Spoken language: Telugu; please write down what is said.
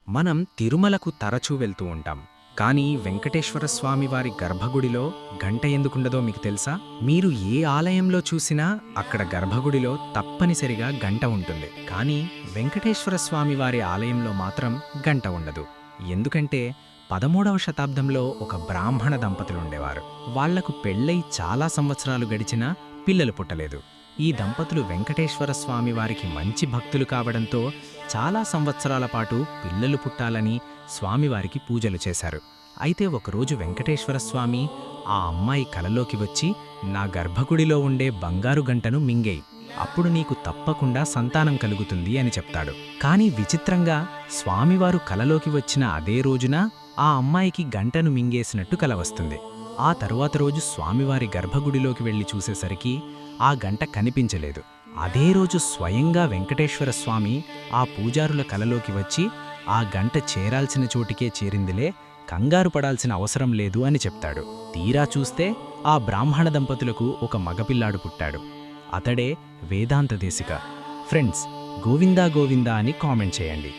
మనం తిరుమలకు తరచూ వెళ్తూ ఉంటాం. కానీ వెంకటేశ్వర స్వామి వారి గర్భగుడిలో గంట ఎందుకుండదో మీకు తెలుసా? మీరు ఏ ఆలయంలో చూసినా అక్కడ గర్భగుడిలో తప్పనిసరిగా గంట ఉంటుంది. కానీ వెంకటేశ్వర స్వామి వారి ఆలయంలో మాత్రం గంట ఉండదు. ఎందుకంటే 13వ శతాబ్దంలో ఒక బ్రాహ్మణ దంపతులుండేవారు. వాళ్లకు పెళ్ళై చాలా సంవత్సరాలు గడిచినా పిల్లలు పుట్టలేదు. ఈ దంపతులు వెంకటేశ్వర స్వామి వారికి మంచి భక్తులు కావడంతో చాలా సంవత్సరాల పాటు పిల్లలు పుట్టాలని స్వామివారికి పూజలు చేశారు. అయితే ఒకరోజు వెంకటేశ్వర స్వామి ఆ అమ్మాయి కలలోకి వచ్చి, నా గర్భగుడిలో ఉండే బంగారు గంటను మింగేయ్, అప్పుడు నీకు తప్పకుండా సంతానం కలుగుతుంది అని చెప్తాడు. కానీ విచిత్రంగా స్వామివారు కలలోకి వచ్చిన అదే రోజున ఆ అమ్మాయికి గంటను మింగేసినట్టు కల వస్తుంది. ఆ తరువాత రోజు స్వామివారి గర్భగుడిలోకి వెళ్లి చూసేసరికి ఆ గంట కనిపించలేదు. అదే రోజు స్వయంగా వెంకటేశ్వర స్వామి ఆ పూజారుల కలలోకి వచ్చి, ఆ గంట చేరాల్సిన చోటికే చేరిందిలే, కంగారు పడాల్సిన అవసరం లేదు అని చెప్తాడు. తీరా చూస్తే ఆ బ్రాహ్మణ దంపతులకు ఒక మగపిల్లాడు పుట్టాడు. అతడే వేదాంత దేశిక. ఫ్రెండ్స్, గోవిందా గోవిందా అని కామెంట్ చేయండి.